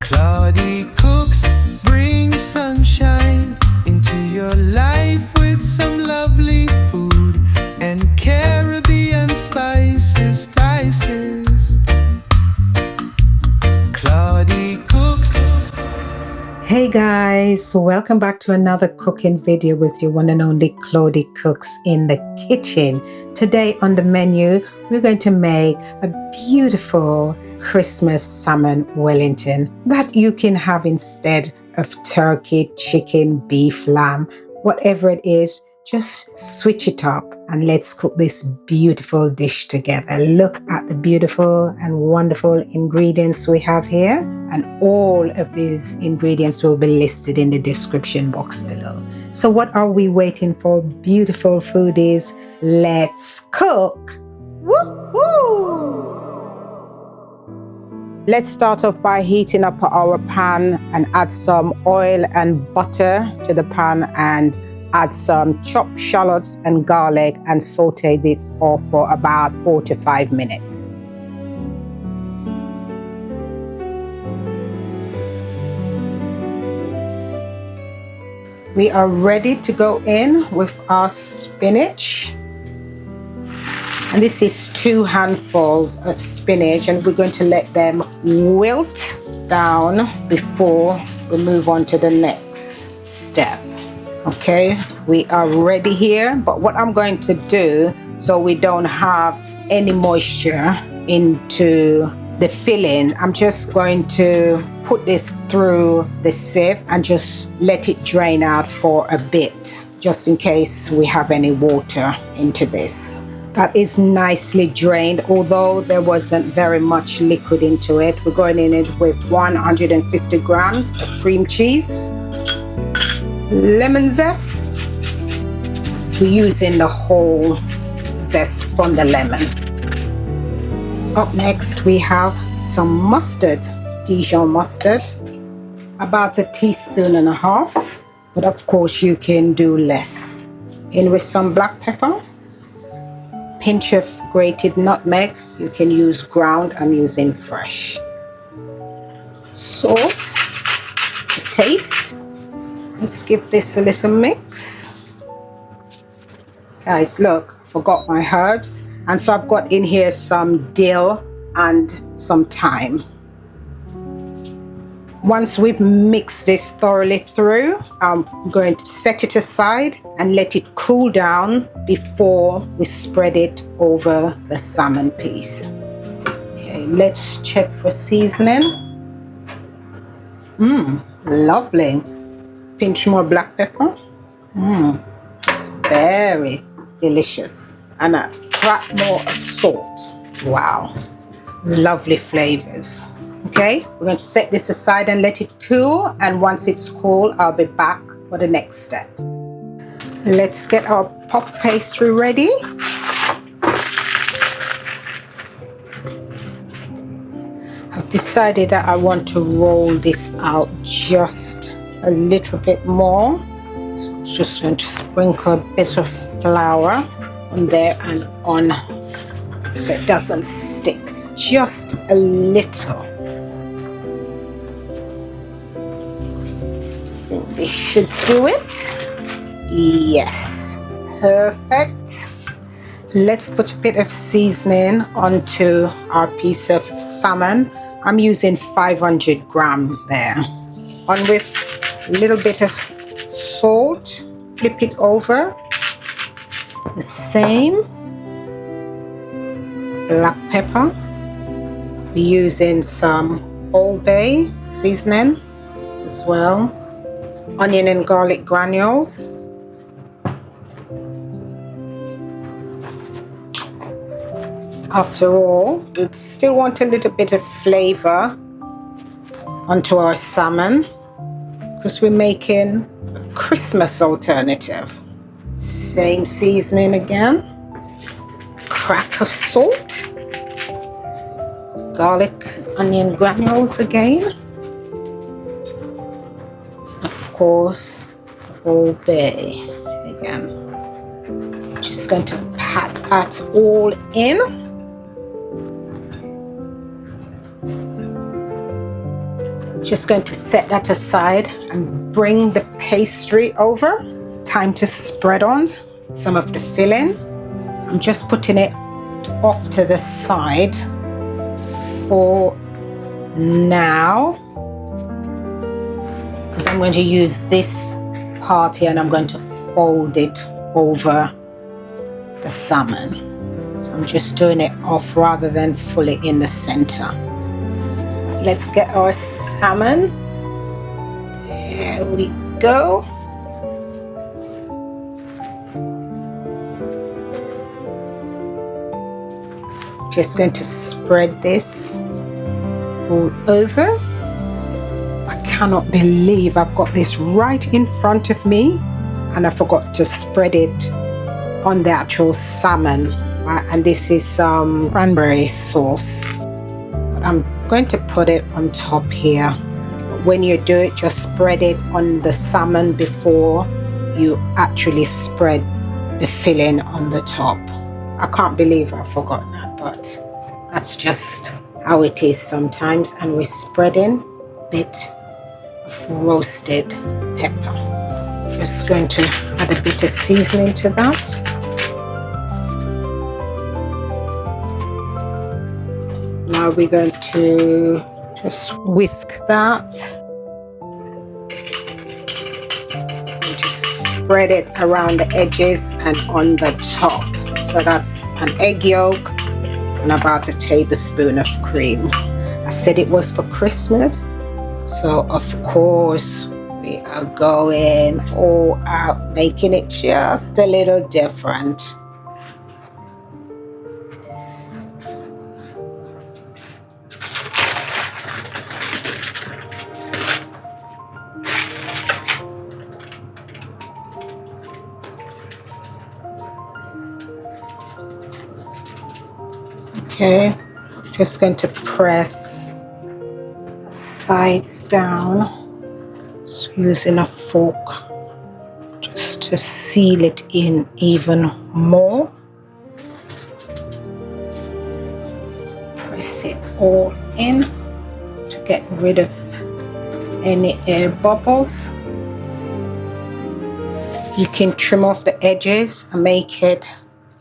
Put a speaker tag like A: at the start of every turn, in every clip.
A: Cloudy cooks bring sunshine into your life with some lovely food and Caribbean spices, spices. Cloudy cooks.
B: Hey guys, welcome back to another cooking video with your one and only Claudie Cooks in the kitchen. Today on the menu, we're going to make a beautiful Christmas Salmon Wellington that you can have instead of turkey, chicken, beef, lamb, whatever it is. Just switch it up and let's cook this beautiful dish together. Look at the beautiful and wonderful ingredients we have here, and all of these ingredients will be listed in the description box below. So what are we waiting for, beautiful foodies? Let's cook! Woo-hoo! Let's start off by heating up our pan and add some oil and butter to the pan and add some chopped shallots and garlic and saute this off for about 4 to 5 minutes. We are ready to go in with our spinach. And this is 2 handfuls of spinach, and we're going to let them wilt down before we move on to the next step. Okay, we are ready here, but what I'm going to do so we don't have any moisture into the filling, I'm just going to put this through the sieve and just let it drain out for a bit, just in case we have any water into this. That is nicely drained, although there wasn't very much liquid into it. We're going in it with 150 grams of cream cheese, lemon zest. We're using the whole zest from the lemon. Up next we have some mustard, Dijon mustard, about 1.5 teaspoons, but of course you can do less. In with some black pepper, pinch of grated nutmeg. You can use ground, I'm using fresh. Salt to taste. Let's give this a little mix. Guys, look, I forgot my herbs. And so I've got in here some dill and some thyme. Once we've mixed this thoroughly through, I'm going to set it aside and let it cool down before we spread it over the salmon piece. Okay, let's check for seasoning. Lovely. Pinch more black pepper. It's very delicious. And a crack more of salt. Wow, lovely flavors. Okay, we're going to set this aside and let it cool, and once it's cool, I'll be back for the next step. Let's get our puff pastry ready. I've decided that I want to roll this out just a little bit more. So I'm just going to sprinkle a bit of flour on there and on so it doesn't stick, just a little. I think this should do it. Yes, perfect. Let's put a bit of seasoning onto our piece of salmon. I'm using 500 grams there. On with a little bit of salt, flip it over. The same. Black pepper. We're using some Old Bay seasoning as well. Onion and garlic granules. After all, we still want a little bit of flavor onto our salmon because we're making a Christmas alternative. Same seasoning again. Crack of salt. Garlic, onion granules again. Of course, Old Bay again. Just going to pat that all in. Just going to set that aside and bring the pastry over. Time to spread on some of the filling. I'm just putting it off to the side for now, because I'm going to use this part here and I'm going to fold it over the salmon. So I'm just doing it off rather than fully in the center. Let's get our salmon. There we go. Just going to spread this all over. I cannot believe I've got this right in front of me and I forgot to spread it on the actual salmon. Right? And this is some cranberry sauce. But I'm going to put it on top here. But when you do it, just spread it on the salmon before you actually spread the filling on the top. I can't believe I've forgotten that, but that's just how it is sometimes. And we're spreading a bit of roasted pepper. Just going to add a bit of seasoning to that. Now we're going to just whisk that. And just spread it around the edges and on the top. So that's an egg yolk and about a tablespoon of cream. I said it was for Christmas, so of course we are going all out, making it just a little different. Okay, just going to press the sides down, just using a fork just to seal it in even more. Press it all in to get rid of any air bubbles. You can trim off the edges and make it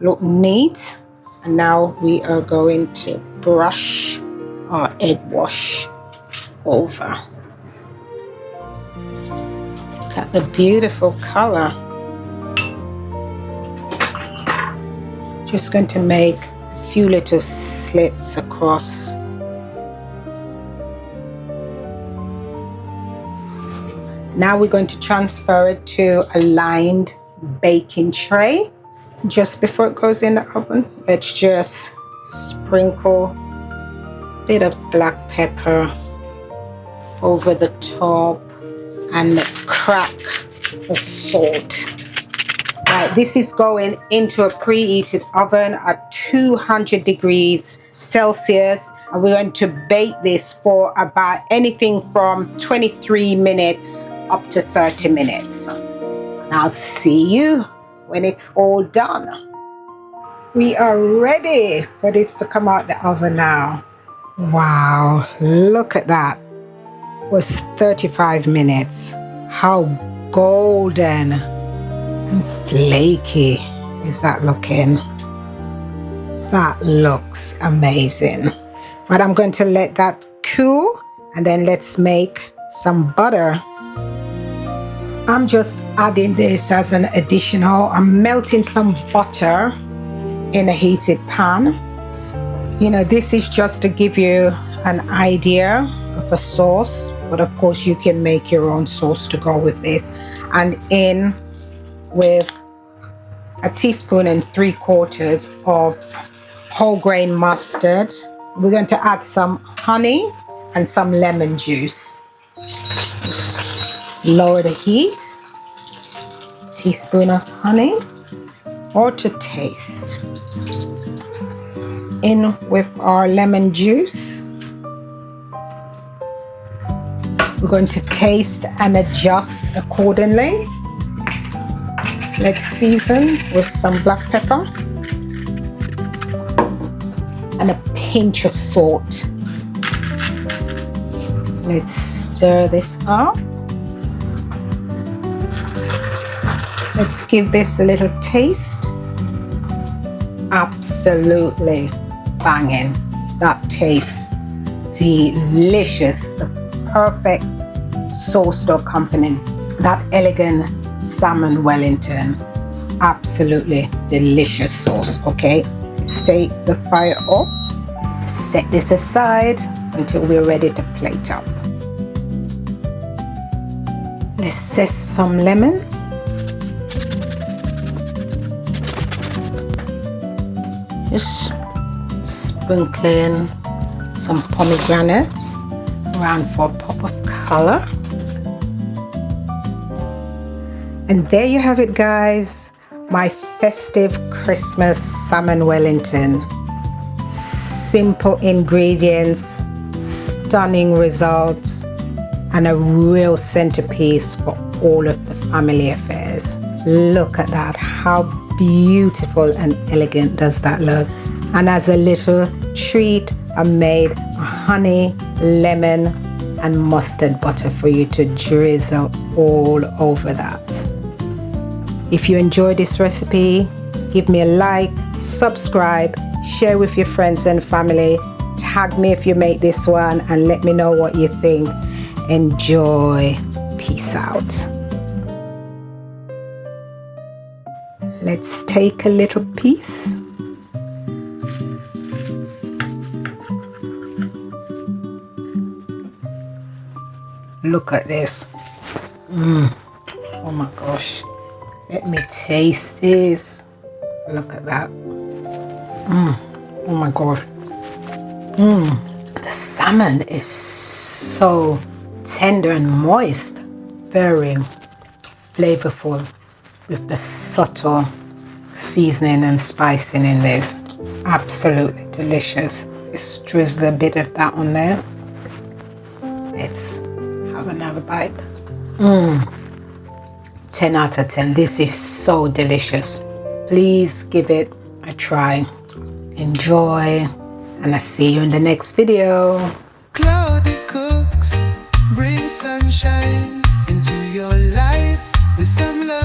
B: look neat. And now we are going to brush our egg wash over. Look at the beautiful color. Just going to make a few little slits across. Now we're going to transfer it to a lined baking tray. Just before it goes in the oven, let's just sprinkle a bit of black pepper over the top and a crack of salt. Right, this is going into a preheated oven at 200 degrees Celsius, and we're going to bake this for about anything from 23 minutes up to 30 minutes. And I'll see you when it's all done. We are ready for this to come out the oven now. Wow, look at that. It was 35 minutes. How golden and flaky is that looking? That looks amazing. But I'm going to let that cool and then let's make some butter. I'm just adding this as an additional. I'm melting some butter in a heated pan. You know, this is just to give you an idea of a sauce, but of course you can make your own sauce to go with this. And in with a teaspoon and 3/4 of whole grain mustard. We're going to add some honey and some lemon juice. Lower the heat, teaspoon of honey, or to taste. In with our lemon juice. We're going to taste and adjust accordingly. Let's season with some black pepper and a pinch of salt. Let's stir this up. Let's give this a little taste. Absolutely banging. That tastes delicious. The perfect sauce to accompany that elegant salmon Wellington. It's absolutely delicious sauce. Okay, let's take the fire off. Set this aside until we're ready to plate up. Let's zest some lemon. Just sprinkling some pomegranates around for a pop of color. And there you have it, guys. My festive Christmas salmon Wellington. Simple ingredients, stunning results, and a real centerpiece for all of the family affairs. Look at that. How beautiful and elegant does that look? And as a little treat, I made a honey, lemon, and mustard butter for you to drizzle all over that. If you enjoyed this recipe, give me a like, subscribe, share with your friends and family, tag me if you make this one, and let me know what you think. Enjoy. Peace out. Let's take a little piece. Look at this. Oh my gosh. Let me taste this. Look at that. Oh my gosh. The salmon is so tender and moist. Very flavorful with the subtle seasoning and spicing in this. Absolutely delicious. Let's drizzle a bit of that on there. Let's have another bite. 10 out of 10. This is so delicious. Please give it a try. Enjoy, and I'll see you in the next video.
A: Cloudy cooks bring sunshine into your life with some love.